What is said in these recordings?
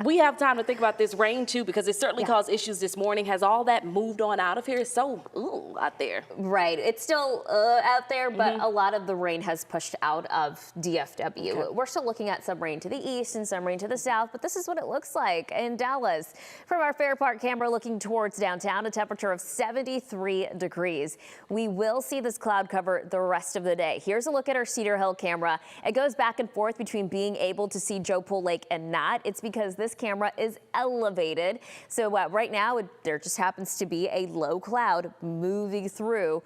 we have time to think about this rain too, because it certainly caused issues this morning. Has all that moved on out of here? It's so out there. Right. It's still out there, but a lot of the rain has pushed out of DFW. Okay. We're still looking at some rain to the east and some rain to the south, but this is what it looks like in Dallas. From our Fair Park camera looking towards downtown, a temperature of 73 degrees. We will see this cloud cover the rest of the day. Here's a look at our Cedar Hill camera. It goes back and forth between being able to see Joe Pool Lake and not. It's because this camera is elevated. So right now there just happens to be a low cloud moving through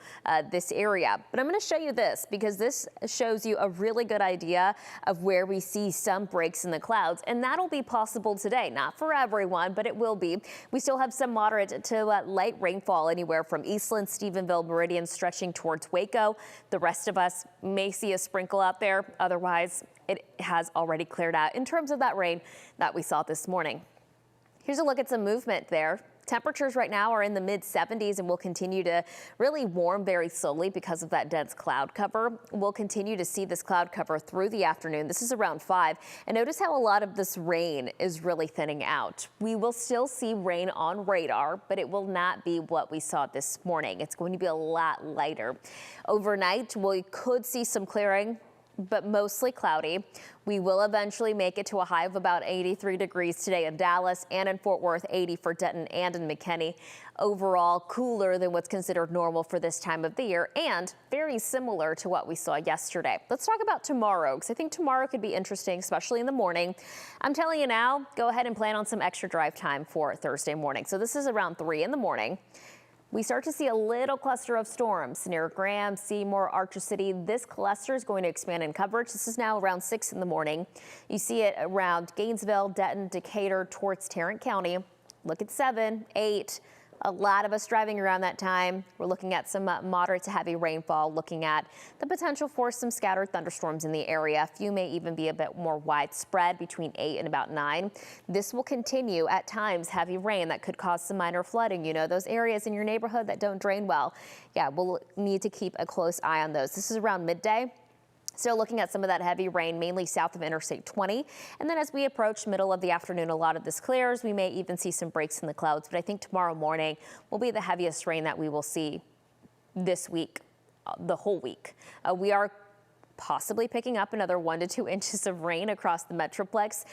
this area. But I'm going to show you this because this shows you a really good idea of where we see some breaks in the clouds, and that'll be possible today. Not for everyone, but it will be. We still have some moderate to light rainfall anywhere from Eastland, Stephenville, Meridian stretching towards Waco. The rest of us may see a sprinkle out there. Otherwise, it has already cleared out in terms of that rain that we saw this morning. Here's a look at some movement there. Temperatures right now are in the mid 70s and will continue to really warm very slowly because of that dense cloud cover. We'll continue to see this cloud cover through the afternoon. This is around 5. And notice how a lot of this rain is really thinning out. We will still see rain on radar, but it will not be what we saw this morning. It's going to be a lot lighter. Overnight, we could see some clearing, but mostly cloudy. We will eventually make it to a high of about 83 degrees today in Dallas and in Fort Worth, 80 for Denton and in McKinney. Overall, cooler than what's considered normal for this time of the year and very similar to what we saw yesterday. Let's talk about tomorrow, because I think tomorrow could be interesting, especially in the morning. I'm telling you now, go ahead and plan on some extra drive time for Thursday morning. So this is around 3 in the morning. We start to see a little cluster of storms near Graham, Seymour, Archer City. This cluster is going to expand in coverage. This is now around 6 in the morning. You see it around Gainesville, Denton, Decatur, towards Tarrant County. Look at 7, 8. A lot of us driving around that time. We're looking at some moderate to heavy rainfall, looking at the potential for some scattered thunderstorms in the area. A few may even be a bit more widespread between 8 and about 9. This will continue at times heavy rain that could cause some minor flooding. You know, those areas in your neighborhood that don't drain well. Yeah, we'll need to keep a close eye on those. This is around midday. Still looking at some of that heavy rain, mainly south of Interstate 20. And then as we approach middle of the afternoon, a lot of this clears. We may even see some breaks in the clouds, but I think tomorrow morning will be the heaviest rain that we will see this week, the whole week. We are possibly picking up another 1 to 2 inches of rain across the Metroplex.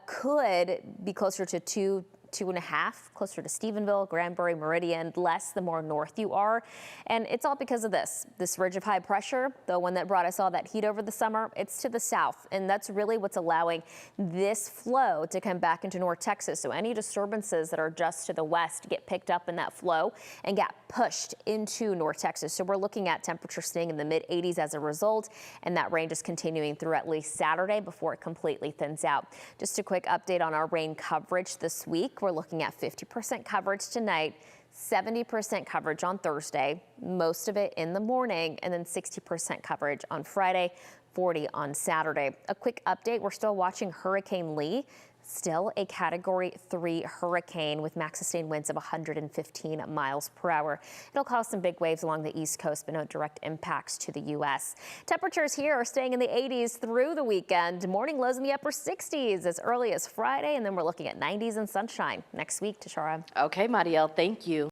Could be closer to 2.5, closer to Stephenville, Granbury, Meridian, less the more north you are. And it's all because of this ridge of high pressure, the one that brought us all that heat over the summer. It's to the south, and that's really what's allowing this flow to come back into North Texas. So any disturbances that are just to the west get picked up in that flow and get pushed into North Texas. So we're looking at temperatures staying in the mid 80s as a result, and that rain just continuing through at least Saturday before it completely thins out. Just a quick update on our rain coverage this week. We're looking at 50% coverage tonight, 70% coverage on Thursday, most of it in the morning, and then 60% coverage on Friday, 40 on Saturday. A quick update, we're still watching Hurricane Lee. Still a Category 3 hurricane with max sustained winds of 115 miles per hour. It'll cause some big waves along the East Coast, but no direct impacts to the U.S. Temperatures here are staying in the 80s through the weekend. Morning lows in the upper 60s as early as Friday, and then we're looking at 90s and sunshine next week. Tashara. Okay, Marielle, thank you.